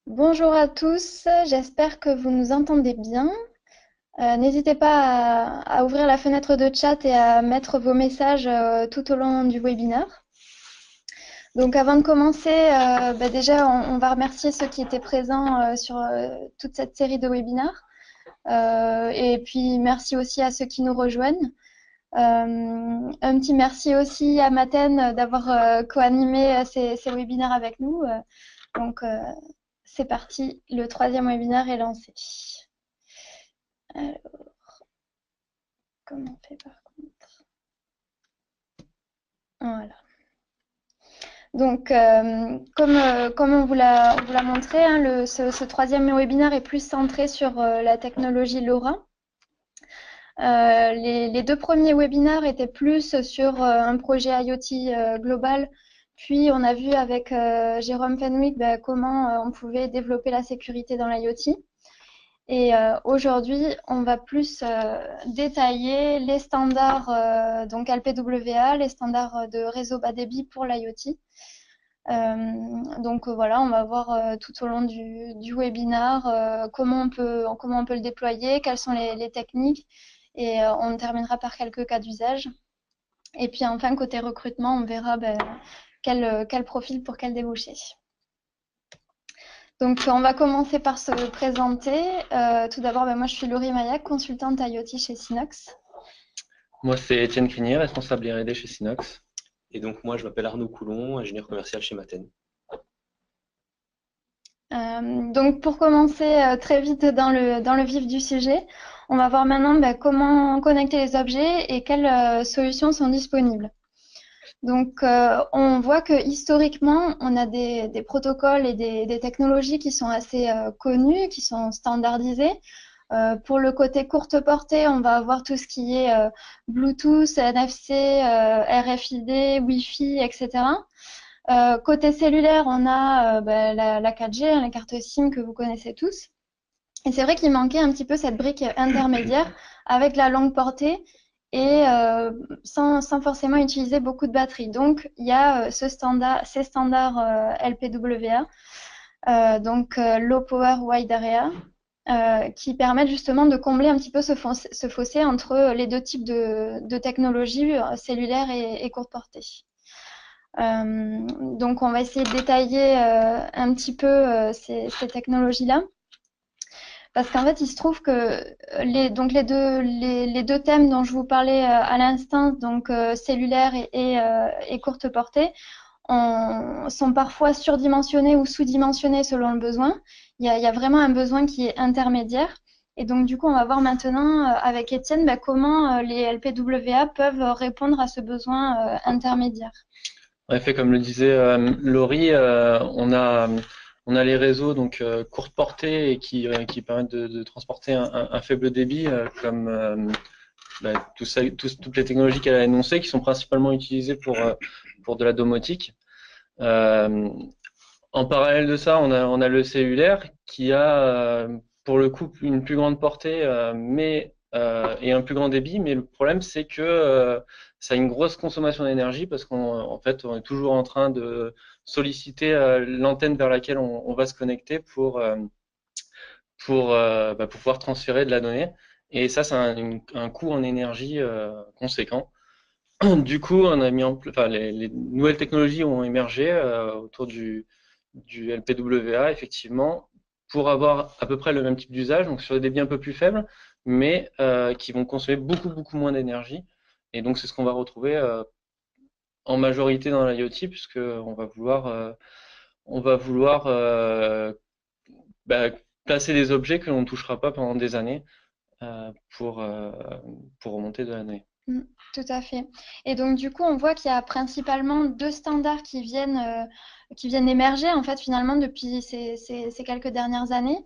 Bonjour à tous, j'espère que vous nous entendez bien. N'hésitez pas à ouvrir la fenêtre de chat et à mettre vos messages tout au long du webinaire. Donc avant de commencer, déjà on va remercier ceux qui étaient présents sur toute cette série de webinaires. Et puis merci aussi à ceux qui nous rejoignent. Un petit merci aussi à Maten d'avoir co-animé ces webinaires avec nous. Donc c'est parti, le troisième webinaire est lancé. Alors, comment on fait par contre? Voilà. Donc, comme on vous l'a montré, hein, ce troisième webinaire est plus centré sur la technologie LoRa. Les deux premiers webinaires étaient plus sur un projet IoT global. Puis, on a vu avec Jérôme Fenwick comment on pouvait développer la sécurité dans l'IoT. Et aujourd'hui, on va plus détailler les standards donc LPWA, les standards de réseau bas débit pour l'IoT. Donc voilà, on va voir tout au long du webinaire comment on peut le déployer, quelles sont les techniques, et on terminera par quelques cas d'usage. Et puis enfin, côté recrutement, on verra quel profil pour quel débouché. Donc, on va commencer par se présenter. Tout d'abord, moi, je suis Laurie Maillac, consultante IoT chez Synox. Moi, c'est Étienne Crinier, responsable R&D chez Synox. Et donc moi, je m'appelle Arnaud Coulon, ingénieur commercial chez Maten. Donc, pour commencer très vite dans le vif du sujet, on va voir maintenant comment connecter les objets et quelles solutions sont disponibles. Donc, on voit que historiquement, on a des protocoles et des technologies qui sont assez connues, qui sont standardisées. Pour le côté courte portée, on va avoir tout ce qui est Bluetooth, NFC, RFID, Wi-Fi, etc. Côté cellulaire, on a la 4G, hein, les cartes SIM que vous connaissez tous. Et c'est vrai qu'il manquait un petit peu cette brique intermédiaire avec la longue portée et sans forcément utiliser beaucoup de batterie. Donc, il y a ces standards LPWA, donc Low Power Wide Area, qui permettent justement de combler un petit peu ce fossé entre les deux types de technologies, cellulaires et courte portée. Donc, on va essayer de détailler un petit peu ces technologies-là. Parce qu'en fait, il se trouve que les deux thèmes dont je vous parlais à l'instant, donc cellulaire et courte portée, sont parfois surdimensionnés ou sous-dimensionnés selon le besoin. Il y a vraiment un besoin qui est intermédiaire. Et donc, du coup, on va voir maintenant avec Étienne comment les LPWA peuvent répondre à ce besoin intermédiaire. En effet, comme le disait Laurie, on a les réseaux donc courte portée et qui permettent de transporter un faible débit, comme toutes les technologies qu'elle a énoncées, qui sont principalement utilisées pour de la domotique. En parallèle de ça, on a le cellulaire qui a pour le coup une plus grande portée, et un plus grand débit. Mais le problème, c'est que ça a une grosse consommation d'énergie parce qu'en fait, on est toujours en train de solliciter l'antenne vers laquelle on va se connecter pour pouvoir transférer de la donnée. Et ça, c'est un coût en énergie conséquent. Du coup, on a les nouvelles technologies ont émergé autour du LPWA, effectivement, pour avoir à peu près le même type d'usage, donc sur des débits un peu plus faibles, mais qui vont consommer beaucoup moins d'énergie. Et donc, c'est ce qu'on va retrouver en majorité dans l'IoT, puisque on va vouloir bah, placer des objets que l'on ne touchera pas pendant des années euh, pour, euh, pour remonter de la donnée. Tout à fait. Et donc, du coup, on voit qu'il y a principalement deux standards qui viennent émerger, en fait, finalement, depuis ces quelques dernières années.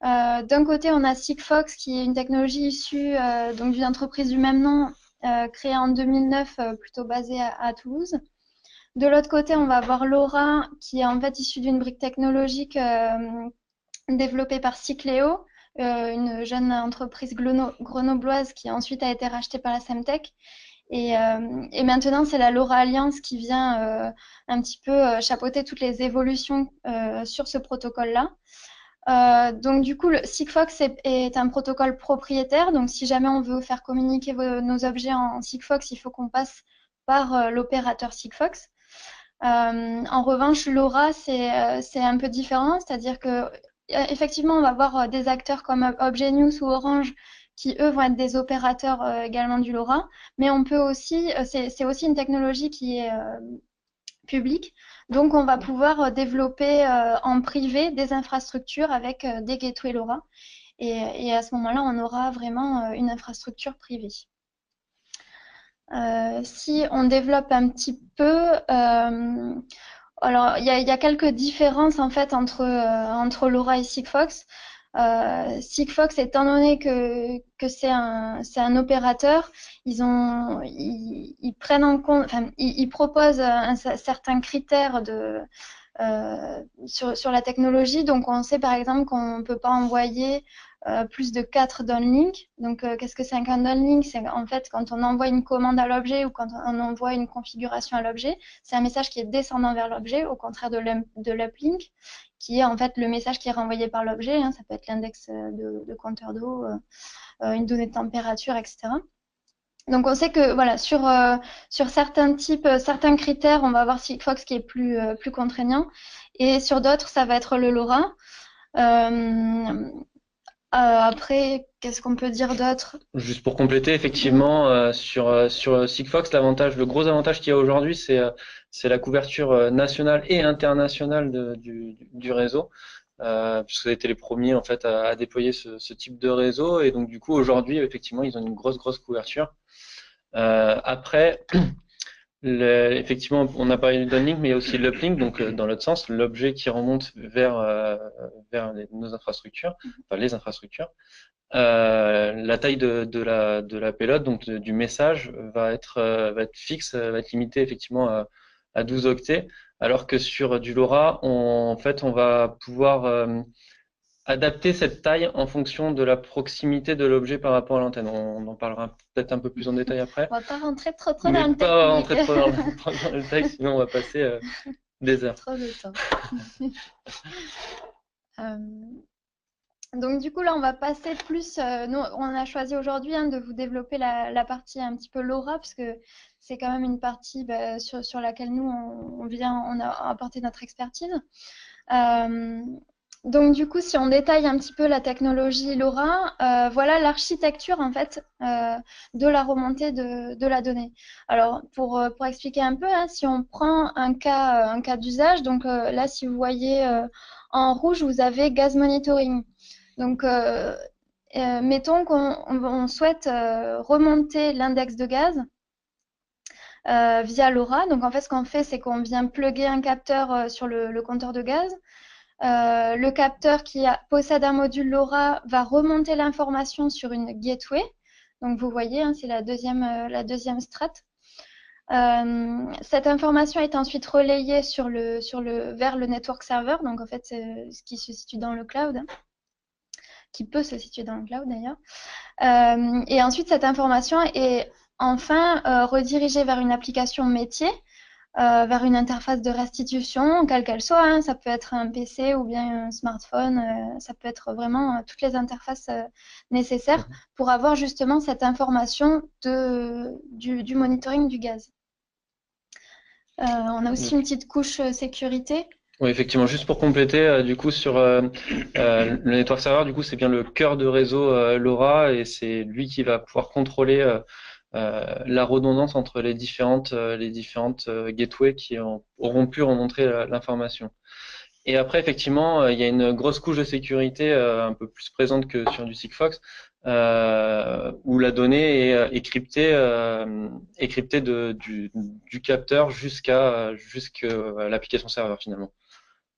D'un côté, on a Sigfox, qui est une technologie issue donc d'une entreprise du même nom, créée en 2009, plutôt basée à Toulouse. De l'autre côté, on va avoir LoRa, qui est en fait issue d'une brique technologique développée par Cycleo, une jeune entreprise grenobloise qui ensuite a été rachetée par la Semtech. Et maintenant, c'est la LoRa Alliance qui vient un petit peu chapeauter toutes les évolutions sur ce protocole-là. Donc du coup, le Sigfox est un protocole propriétaire. Donc si jamais on veut faire communiquer nos objets en Sigfox, il faut qu'on passe par l'opérateur Sigfox. En revanche, LoRa, c'est un peu différent, c'est-à-dire que effectivement, on va avoir des acteurs comme ObjNews ou Orange qui, eux, vont être des opérateurs également du LoRa, mais on peut aussi, c'est aussi une technologie qui est publique, donc on va pouvoir développer en privé des infrastructures avec des gateways LoRa, et à ce moment-là, on aura vraiment une infrastructure privée. Si on développe un petit peu, alors il y a quelques différences en fait entre LoRa et Sigfox. Sigfox, étant donné que c'est un opérateur, ils prennent en compte, enfin, ils proposent certains critères sur la technologie. Donc on sait par exemple qu'on ne peut pas envoyer plus de 4 downlinks. Donc, qu'est-ce que c'est qu'un downlink? C'est en fait quand on envoie une commande à l'objet ou quand on envoie une configuration à l'objet, c'est un message qui est descendant vers l'objet, au contraire de l'uplink, qui est en fait le message qui est renvoyé par l'objet. Hein, ça peut être l'index de compteur d'eau, une donnée de température, etc. Donc, on sait que voilà, sur certains types, certains critères, on va avoir Sigfox qui est plus contraignant, et sur d'autres, ça va être le LoRa. Après, qu'est-ce qu'on peut dire d'autre? Juste pour compléter, effectivement, sur Sigfox, le gros avantage qu'il y a aujourd'hui, c'est la couverture nationale et internationale du réseau, puisque ça a été les premiers en fait à déployer ce type de réseau, et donc du coup aujourd'hui, effectivement, ils ont une grosse couverture. Après, effectivement, on a parlé du downlink, mais il y a aussi l'uplink, donc dans l'autre sens, l'objet qui remonte vers nos infrastructures, enfin les infrastructures. La taille de la payload, donc du message, va être fixe, va être limitée effectivement à 12 octets, alors que sur du LoRa, en fait, on va pouvoir adapter cette taille en fonction de la proximité de l'objet par rapport à l'antenne. On en parlera peut-être un peu plus en détail après. On va pas rentrer trop dans Mais le pas technique. rentrer trop dans le texte, sinon on va passer des heures. Trop de temps. Donc du coup là on va passer plus, nous on a choisi aujourd'hui de vous développer la partie un petit peu LoRa, parce que c'est quand même une partie sur laquelle nous on a apporté notre expertise. Donc du coup si on détaille un petit peu la technologie LoRa, voilà l'architecture en fait de la remontée de la donnée. Alors pour expliquer un peu, hein, si on prend un cas d'usage, donc là si vous voyez en rouge vous avez gas monitoring. Donc, mettons qu'on souhaite remonter l'index de gaz via LoRa. Donc, en fait, ce qu'on fait, c'est qu'on vient plugger un capteur sur le compteur de gaz. Le capteur qui possède un module LoRa va remonter l'information sur une gateway. Donc, vous voyez, hein, c'est la deuxième strate. Cette information est ensuite relayée vers le network server. Donc, en fait, c'est ce qui se situe dans le cloud, hein, qui peut se situer dans le cloud d'ailleurs. Et ensuite, cette information est enfin redirigée vers une application métier, vers une interface de restitution, quelle qu'elle soit. Hein. Ça peut être un PC ou bien un smartphone. Ça peut être vraiment toutes les interfaces nécessaires pour avoir justement cette information du monitoring du gaz. On a aussi une petite couche sécurité. Oui, effectivement, juste pour compléter, du coup, sur le network server, du coup, c'est bien le cœur de réseau LoRa, et c'est lui qui va pouvoir contrôler la redondance entre les différentes gateways qui auront pu remontrer l'information. Et après, effectivement, il y a une grosse couche de sécurité un peu plus présente que sur du Sigfox, où la donnée est cryptée du capteur jusqu'à l'application serveur finalement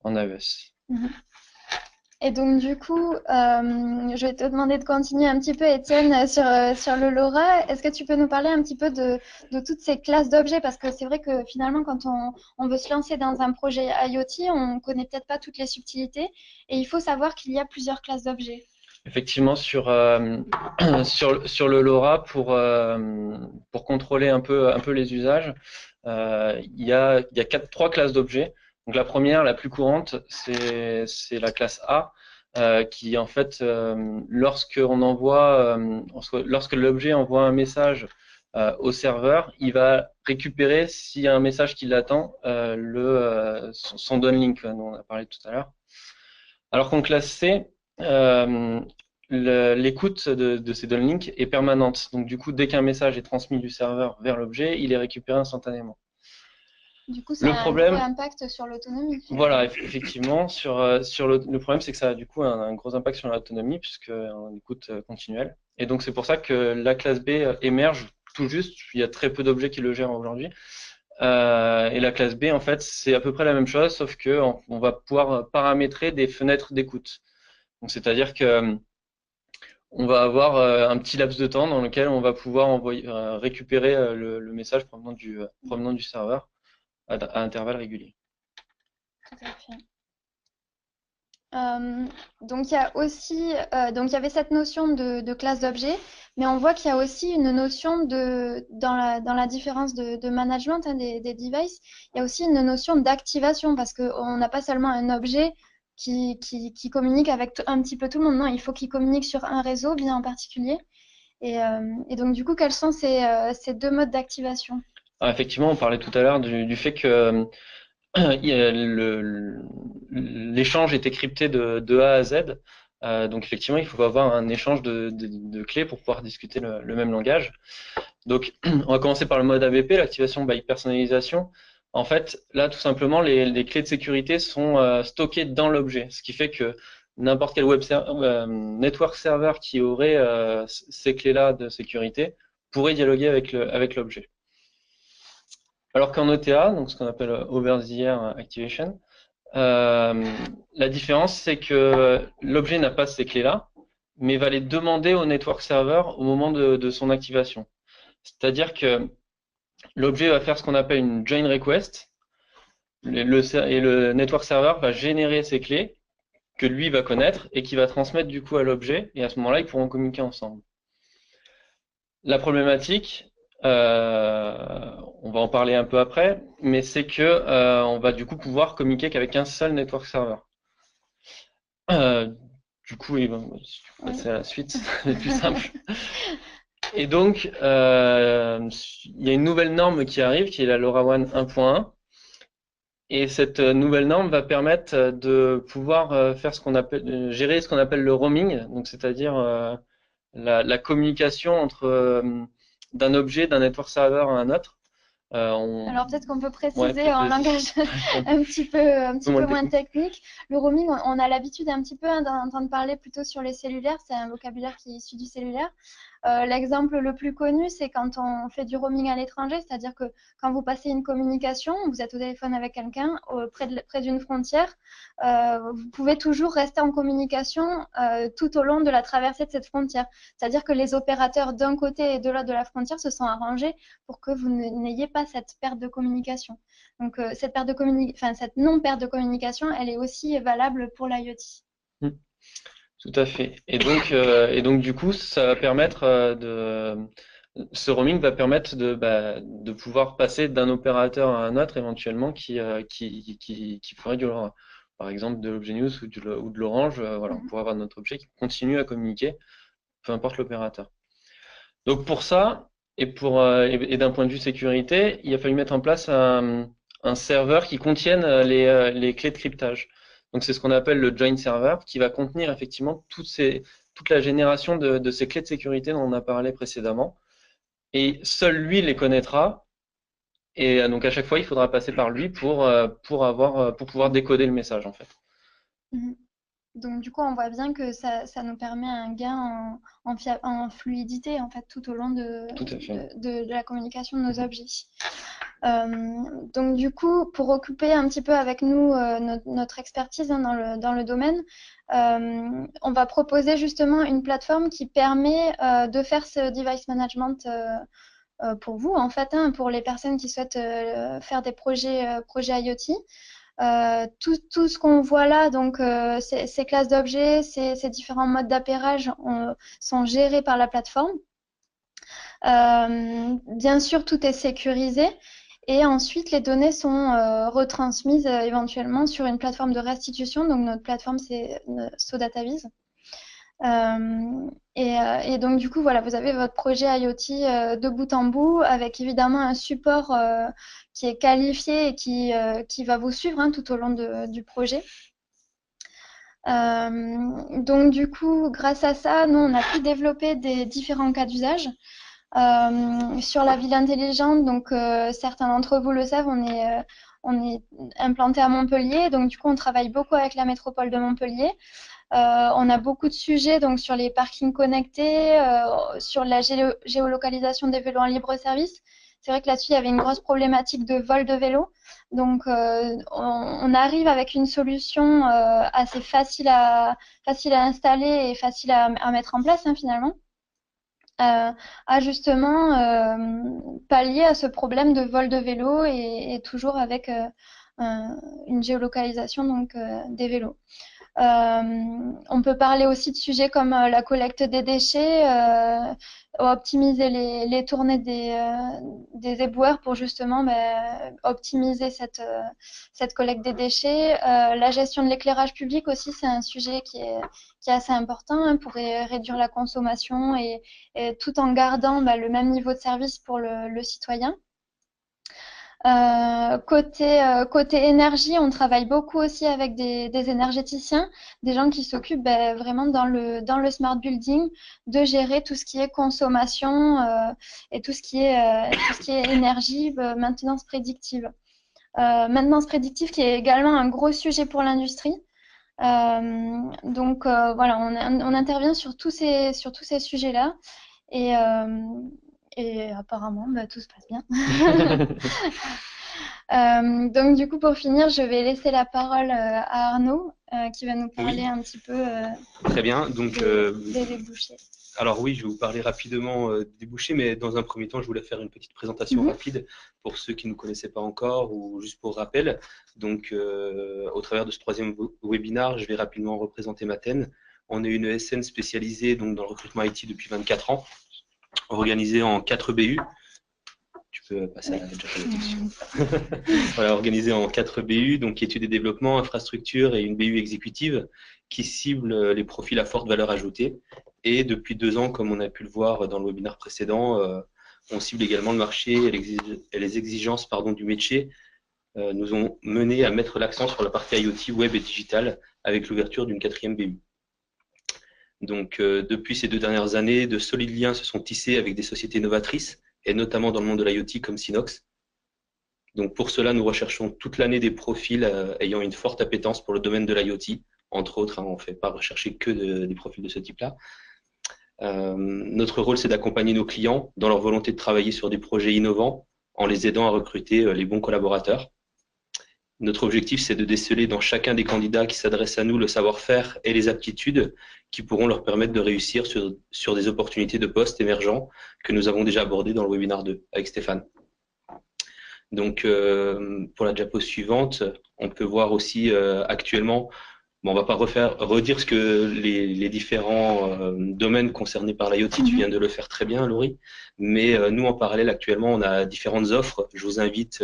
en AES. Et donc du coup, je vais te demander de continuer un petit peu, Étienne, sur le LoRa. Est-ce que tu peux nous parler un petit peu de toutes ces classes d'objets? Parce que c'est vrai que finalement, quand on veut se lancer dans un projet IoT, on ne connaît peut-être pas toutes les subtilités, et il faut savoir qu'il y a plusieurs classes d'objets. Effectivement, sur le LoRa, pour contrôler un peu les usages, il y a trois classes d'objets. Donc la première, la plus courante, c'est la classe A, qui en fait, lorsque l'objet envoie un message au serveur, il va récupérer, s'il y a un message qui l'attend, son downlink dont on a parlé tout à l'heure. Alors qu'en classe C, euh, l'écoute de ces downlinks est permanente. Donc du coup, dès qu'un message est transmis du serveur vers l'objet, il est récupéré instantanément. Du coup, ça a un gros impact sur l'autonomie. Voilà, effectivement, le problème, c'est que ça a du coup un gros impact sur l'autonomie puisqu'on écoute continuelle. Et donc c'est pour ça que la classe B émerge tout juste. Il y a très peu d'objets qui le gèrent aujourd'hui. Et la classe B, en fait, c'est à peu près la même chose, sauf que on va pouvoir paramétrer des fenêtres d'écoute. Donc c'est-à-dire que on va avoir un petit laps de temps dans lequel on va pouvoir récupérer le message provenant du serveur à intervalles réguliers. Tout à fait. Donc il y a aussi, donc il y avait cette notion de classe d'objet, mais on voit qu'il y a aussi une notion dans la différence de management des devices, il y a aussi une notion d'activation parce qu'on n'a pas seulement un objet qui communique avec un petit peu tout le monde, non, il faut qu'il communique sur un réseau bien en particulier. Et donc du coup, quels sont ces deux modes d'activation? Effectivement, on parlait tout à l'heure du fait que l'échange était crypté de A à Z. Donc effectivement, il faut avoir un échange de clés pour pouvoir discuter le même langage. Donc on va commencer par le mode ABP, l'activation by personnalisation. En fait, là, tout simplement, les clés de sécurité sont stockées dans l'objet, ce qui fait que n'importe quel network server qui aurait ces clés-là de sécurité pourrait dialoguer avec l'objet. Alors qu'en OTA, donc ce qu'on appelle over-the-air activation, la différence, c'est que l'objet n'a pas ces clés-là, mais va les demander au network server au moment de son activation. C'est-à-dire que l'objet va faire ce qu'on appelle une join request, et le network server va générer ces clés que lui va connaître et qui va transmettre du coup à l'objet, et à ce moment-là, ils pourront communiquer ensemble. La problématique, on va en parler un peu après, mais c'est que on va du coup pouvoir communiquer qu'avec un seul network server. Du coup, je vais passer à la suite, c'est plus simple. Et donc, il y a une nouvelle norme qui arrive, qui est la LoRaWAN 1.1. Et cette nouvelle norme va permettre de pouvoir faire gérer ce qu'on appelle le roaming, donc c'est-à-dire la communication entre d'un objet, d'un network server à un autre. Alors peut-être qu'on peut préciser en langage un petit peu moins technique. Le roaming, on a l'habitude un petit peu d'entendre parler plutôt sur les cellulaires, c'est un vocabulaire qui est issu du cellulaire. L'exemple le plus connu, c'est quand on fait du roaming à l'étranger, c'est-à-dire que quand vous passez une communication, vous êtes au téléphone avec quelqu'un près d'une frontière, vous pouvez toujours rester en communication tout au long de la traversée de cette frontière. C'est-à-dire que les opérateurs d'un côté et de l'autre de la frontière se sont arrangés pour que vous n'ayez pas cette perte de communication. Donc cette non-perte de communication, elle est aussi valable pour l'IoT. Tout à fait. Et donc du coup, ça va permettre ce roaming va permettre de pouvoir passer d'un opérateur à un autre éventuellement qui ferait par exemple de l'Obgenius ou de l'Orange. Voilà, on pourrait avoir notre objet qui continue à communiquer, peu importe l'opérateur. Donc pour ça, et d'un point de vue sécurité, il a fallu mettre en place un serveur qui contienne les clés de cryptage. Donc c'est ce qu'on appelle le join server, qui va contenir effectivement toute la génération de ces clés de sécurité dont on a parlé précédemment. Et seul lui les connaîtra. Et donc à chaque fois, il faudra passer par lui pour pouvoir décoder le message en fait. Donc du coup, on voit bien que ça nous permet un gain en fluidité en fait tout au long de la communication de nos objets. Donc du coup, pour occuper un petit peu avec nous notre expertise dans le domaine, on va proposer justement une plateforme qui permet de faire ce device management pour vous en fait, pour les personnes qui souhaitent faire des projets IoT. Tout ce qu'on voit là, donc ces classes d'objets, ces différents modes d'appairage sont gérés par la plateforme. Bien sûr, tout est sécurisé. Et ensuite, les données sont retransmises éventuellement sur une plateforme de restitution. Donc, notre plateforme, c'est SoDataVis. Et donc, du coup, voilà, vous avez votre projet IoT de bout en bout avec évidemment un support qui est qualifié et qui va vous suivre tout au long du projet. Donc, du coup, grâce à ça, nous, on a pu développer des différents cas d'usage. Sur la ville intelligente, donc certains d'entre vous le savent, on est implanté à Montpellier, donc du coup on travaille beaucoup avec la métropole de Montpellier. On a beaucoup de sujets donc sur les parkings connectés, sur la géolocalisation des vélos en libre service. C'est vrai que là-dessus il y avait une grosse problématique de vol de vélos, donc on arrive avec une solution assez facile à installer et facile à mettre en place finalement. À justement pallier à ce problème de vol de vélo et toujours avec une géolocalisation donc des vélos. On peut parler aussi de sujets comme la collecte des déchets, optimiser les tournées des éboueurs pour justement optimiser cette collecte des déchets. La gestion de l'éclairage public aussi, c'est un sujet qui est assez important pour réduire la consommation et tout en gardant le même niveau de service pour le citoyen. Côté énergie, on travaille beaucoup aussi avec des énergéticiens, des gens qui s'occupent vraiment dans le smart building de gérer tout ce qui est consommation et tout ce qui est énergie, maintenance prédictive. Maintenance prédictive qui est également un gros sujet pour l'industrie. Donc voilà, on intervient sur tous ces sujets-là et apparemment tout se passe bien. Donc du coup, pour finir, je vais laisser la parole à Arnaud qui va nous parler un petit peu très bien. Donc, des débouchés. Alors oui, je vais vous parler rapidement des débouchés, mais dans un premier temps, je voulais faire une petite présentation rapide pour ceux qui ne nous connaissaient pas encore ou juste pour rappel. Donc, au travers de ce troisième webinaire, je vais rapidement représenter Maten. On est une ESN spécialisée donc, dans le recrutement IT depuis 24 ans, organisée en 4 BU. Tu peux passer à la diapositive. Voilà, organisée en 4 BU, donc études et développement, infrastructure et une BU exécutive qui cible les profils à forte valeur ajoutée. Et depuis 2 ans, comme on a pu le voir dans le webinaire précédent, on cible également le marché et les exigences du métier nous ont mené à mettre l'accent sur la partie IoT, web et digital avec l'ouverture d'une 4e BU. Donc depuis ces 2 dernières années, de solides liens se sont tissés avec des sociétés novatrices et notamment dans le monde de l'IoT comme Synox. Donc pour cela, nous recherchons toute l'année des profils ayant une forte appétence pour le domaine de l'IoT. Entre autres, on ne fait pas rechercher que des profils de ce type-là. Notre rôle, c'est d'accompagner nos clients dans leur volonté de travailler sur des projets innovants en les aidant à recruter les bons collaborateurs. Notre objectif, c'est de déceler dans chacun des candidats qui s'adressent à nous le savoir-faire et les aptitudes qui pourront leur permettre de réussir sur des opportunités de postes émergents que nous avons déjà abordées dans le webinaire 2 avec Stéphane. Donc, pour la diapo suivante, on peut voir aussi actuellement, bon, on ne va pas redire ce que les différents domaines concernés par l'IoT, tu viens de le faire très bien, Laurie, mais nous, en parallèle, actuellement, on a différentes offres. Je vous invite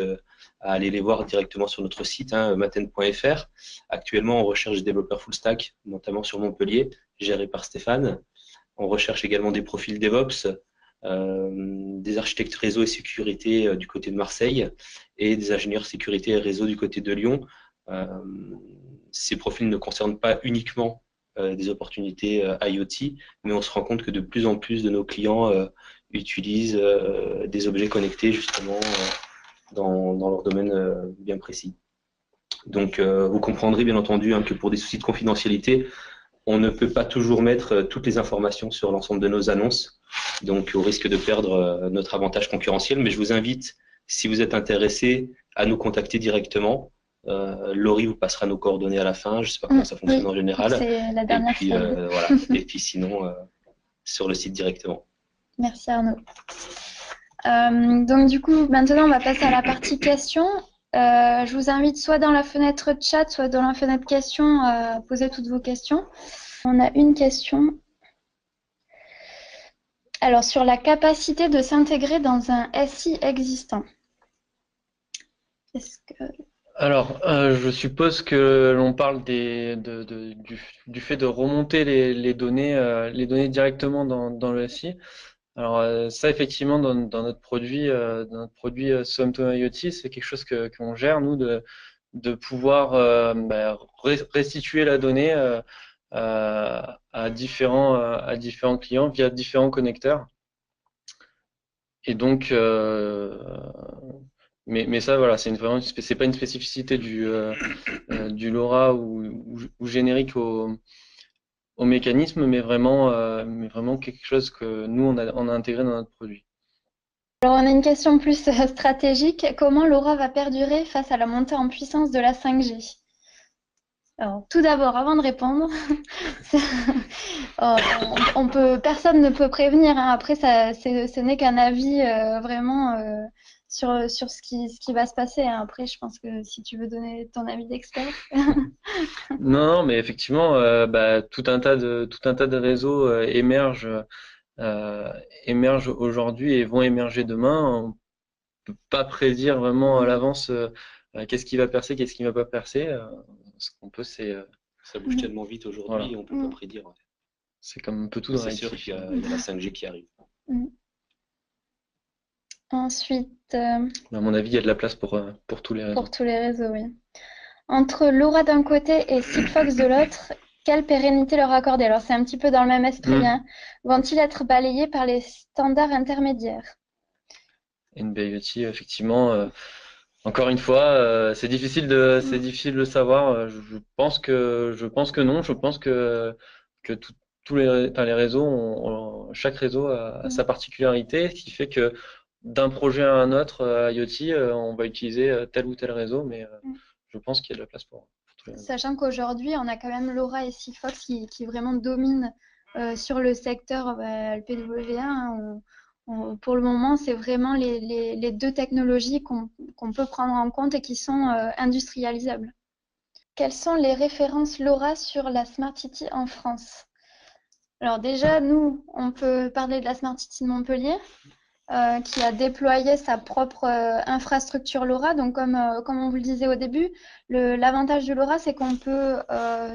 à aller les voir directement sur notre site, maten.fr. Actuellement, on recherche des développeurs full stack, notamment sur Montpellier, gérés par Stéphane. On recherche également des profils DevOps, des architectes réseau et sécurité du côté de Marseille et des ingénieurs sécurité et réseau du côté de Lyon. Ces profils ne concernent pas uniquement des opportunités IoT, mais on se rend compte que de plus en plus de nos clients utilisent des objets connectés justement dans leur domaine bien précis. Donc vous comprendrez bien entendu que pour des soucis de confidentialité, on ne peut pas toujours mettre toutes les informations sur l'ensemble de nos annonces, donc au risque de perdre notre avantage concurrentiel, mais je vous invite, si vous êtes intéressé, à nous contacter directement. Laurie vous passera nos coordonnées à la fin, je ne sais pas comment ça fonctionne en général. C'est la dernière slide. Voilà. Et puis sinon, sur le site directement. Merci Arnaud. Donc du coup, maintenant on va passer à la partie questions. Je vous invite soit dans la fenêtre chat, soit dans la fenêtre questions à poser toutes vos questions. On a une question. Alors, sur la capacité de s'intégrer dans un SI existant. Est-ce que... Alors, je suppose que l'on parle du fait de remonter les données directement dans le SI. Alors ça, effectivement, dans notre produit, Somto IoT, c'est quelque chose qu'on gère, nous, de pouvoir restituer la donnée à différents clients via différents connecteurs. Et donc, mais ça, voilà, c'est pas une spécificité du LoRa ou générique au mécanisme, mais vraiment quelque chose que nous, on a intégré dans notre produit. Alors, on a une question plus stratégique. Comment LoRa va perdurer face à la montée en puissance de la 5G? Alors, tout d'abord, avant de répondre, personne ne peut prévenir, hein. Après, ce n'est qu'un avis vraiment sur ce qui va se passer, hein. Après, je pense que si tu veux donner ton avis d'expert. Non, mais effectivement, tout un tas de réseaux émergent aujourd'hui et vont émerger demain. On peut pas prédire vraiment à l'avance qu'est-ce qui va percer, qu'est-ce qui va pas percer. Ce qu'on peut, c'est Ça bouge tellement vite aujourd'hui, on peut pas prédire. C'est comme un peu tout dans C'est sûr qu'il y a la 5G qui arrive. Ensuite, à mon avis, il y a de la place pour tous les réseaux. Pour tous les réseaux, oui. Entre LoRa d'un côté et Sigfox de l'autre, quelle pérennité leur accorder? Alors, c'est un petit peu dans le même esprit, hein. Vont-ils être balayés par les standards intermédiaires? NB-IoT, effectivement, encore une fois, c'est difficile de savoir. Je pense que non. Je pense que tous les réseaux chaque réseau a sa particularité, ce qui fait que d'un projet à un autre IoT, on va utiliser tel ou tel réseau, mais je pense qu'il y a de la place pour tous les réseaux. Sachant qu'aujourd'hui, on a quand même LoRa et Sigfox qui vraiment dominent sur le secteur LPWA, hein. Pour le moment, c'est vraiment les deux technologies qu'on peut prendre en compte et qui sont industrialisables. Quelles sont les références LoRa sur la Smart City en France? Alors déjà, nous, on peut parler de la Smart City de Montpellier, qui a déployé sa propre infrastructure LoRa. Donc, comme on vous le disait au début, l'avantage du LoRa, c'est qu'on peut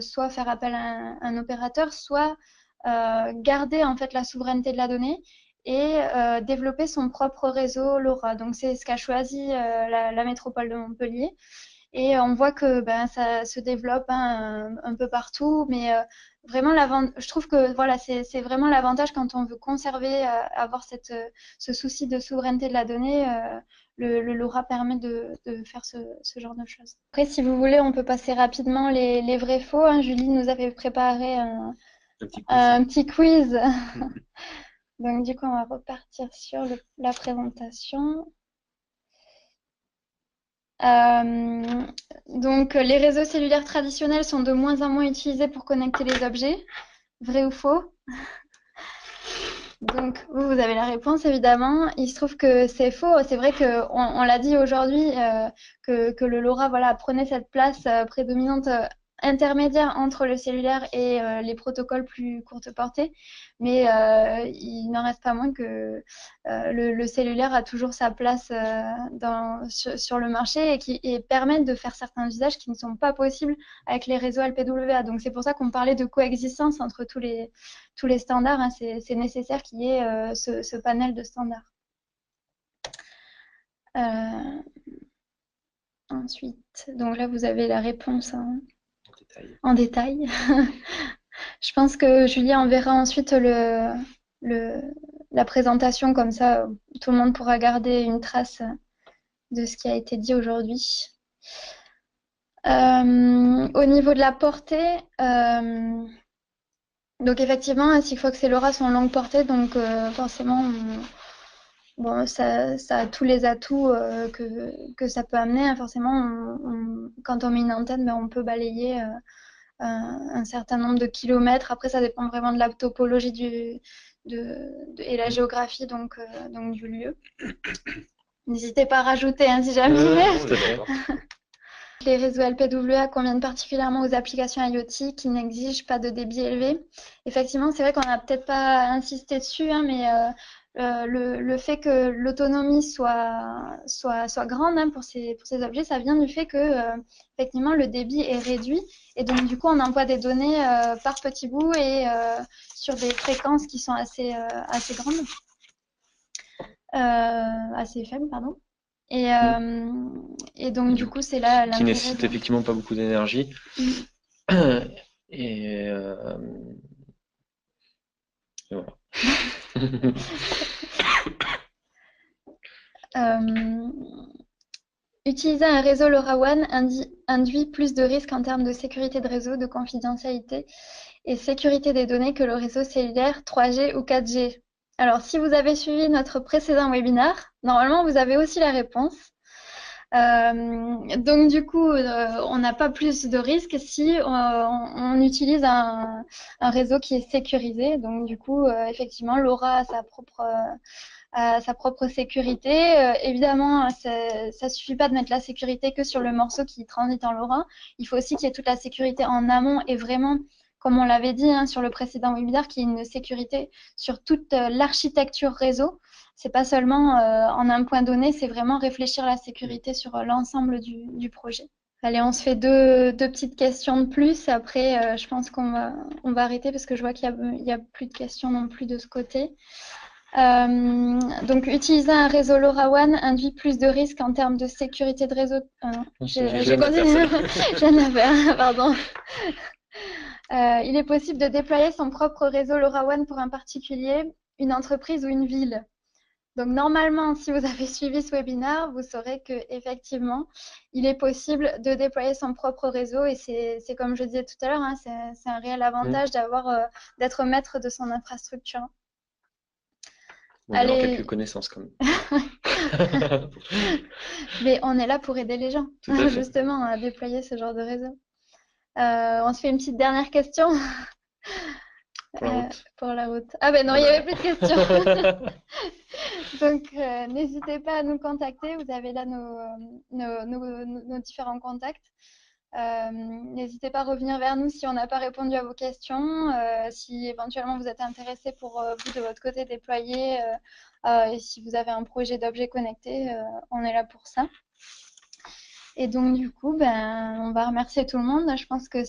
soit faire appel à un opérateur, soit garder en fait la souveraineté de la donnée et développer son propre réseau LoRa. Donc, c'est ce qu'a choisi la métropole de Montpellier. Et on voit que ça se développe un peu partout, mais vraiment, je trouve que voilà, c'est vraiment l'avantage quand on veut conserver, avoir ce souci de souveraineté de la donnée. Le LoRa permet de faire ce genre de choses. Après, si vous voulez, on peut passer rapidement les vrais faux, hein. Julie nous avait préparé un petit quiz. Donc, du coup, on va repartir sur la présentation. Donc, les réseaux cellulaires traditionnels sont de moins en moins utilisés pour connecter les objets. Vrai ou faux? Donc, vous avez la réponse, évidemment. Il se trouve que c'est faux. C'est vrai qu'on l'a dit aujourd'hui, que le LoRa prenait cette place prédominante intermédiaire entre le cellulaire et les protocoles plus courte portée. Mais il n'en reste pas moins que le cellulaire a toujours sa place sur le marché et permet de faire certains usages qui ne sont pas possibles avec les réseaux LPWA. Donc, c'est pour ça qu'on parlait de coexistence entre tous les standards, hein. C'est nécessaire qu'il y ait ce panel de standards. Ensuite, donc là, vous avez la réponse en détail. Je pense que Julie enverra ensuite la présentation, comme ça, tout le monde pourra garder une trace de ce qui a été dit aujourd'hui. Au niveau de la portée, donc effectivement, Sigfox et LoRa sont en longue portée, donc forcément, ça a tous les atouts que ça peut amener, hein. Forcément, quand on met une antenne, on peut balayer un certain nombre de kilomètres. Après, ça dépend vraiment de la topologie et la géographie donc du lieu. N'hésitez pas à rajouter hein, si jamais. On est d'accord. Les réseaux LPWA conviennent particulièrement aux applications IoT qui n'exigent pas de débit élevé. Effectivement, c'est vrai qu'on n'a peut-être pas insisté dessus, hein, mais le fait que l'autonomie soit grande hein, pour ces objets, ça vient du fait que effectivement le débit est réduit et donc du coup on envoie des données par petits bouts et sur des fréquences qui sont assez grandes, assez faibles, pardon. Et donc du coup c'est là qui l'intérêt. nécessite effectivement pas beaucoup d'énergie. Et voilà. Utiliser un réseau LoRaWAN induit plus de risques en termes de sécurité de réseau, de confidentialité et sécurité des données que le réseau cellulaire 3G ou 4G. Alors, si vous avez suivi notre précédent webinaire, normalement, vous avez aussi la réponse. Donc, du coup, on n'a pas plus de risques si on utilise un réseau qui est sécurisé. Donc, du coup, effectivement, LoRa a sa propre sécurité. Évidemment, ça suffit pas de mettre la sécurité que sur le morceau qui transite en LoRa. Il faut aussi qu'il y ait toute la sécurité en amont et vraiment, comme on l'avait dit hein, sur le précédent webinaire, qu'il y ait une sécurité sur toute l'architecture réseau. C'est pas seulement en un point donné, c'est vraiment réfléchir la sécurité sur l'ensemble du projet. Allez, on se fait deux petites questions de plus. Après, je pense qu'on va arrêter parce que je vois qu'il y a plus de questions non plus de ce côté. Donc, utiliser un réseau LoRaWAN induit plus de risques en termes de sécurité de réseau. J'ai continué. J'en avais, pardon. Il est possible de déployer son propre réseau LoRaWAN pour un particulier, une entreprise ou une ville. Donc, normalement, si vous avez suivi ce webinaire, vous saurez qu'effectivement, il est possible de déployer son propre réseau et c'est comme je disais tout à l'heure, hein, c'est un réel avantage d'être maître de son infrastructure. On a quelques connaissances quand même. Mais on est là pour aider les gens, justement, à déployer ce genre de réseau. On se fait une petite dernière question. Pour la route. Ah ben non, il n'y avait plus de questions. Donc, n'hésitez pas à nous contacter. Vous avez là nos différents contacts. N'hésitez pas à revenir vers nous si on n'a pas répondu à vos questions. Si éventuellement vous êtes intéressé pour vous de votre côté déployer et si vous avez un projet d'objet connecté, on est là pour ça. Et donc du coup, on va remercier tout le monde. Je pense que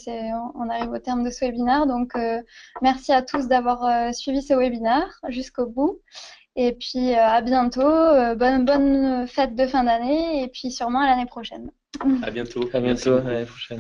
on arrive au terme de ce webinaire. Donc merci à tous d'avoir suivi ce webinaire jusqu'au bout. Et puis à bientôt. Bonne fête de fin d'année et puis sûrement à l'année prochaine. À bientôt. À bientôt, à l'année prochaine.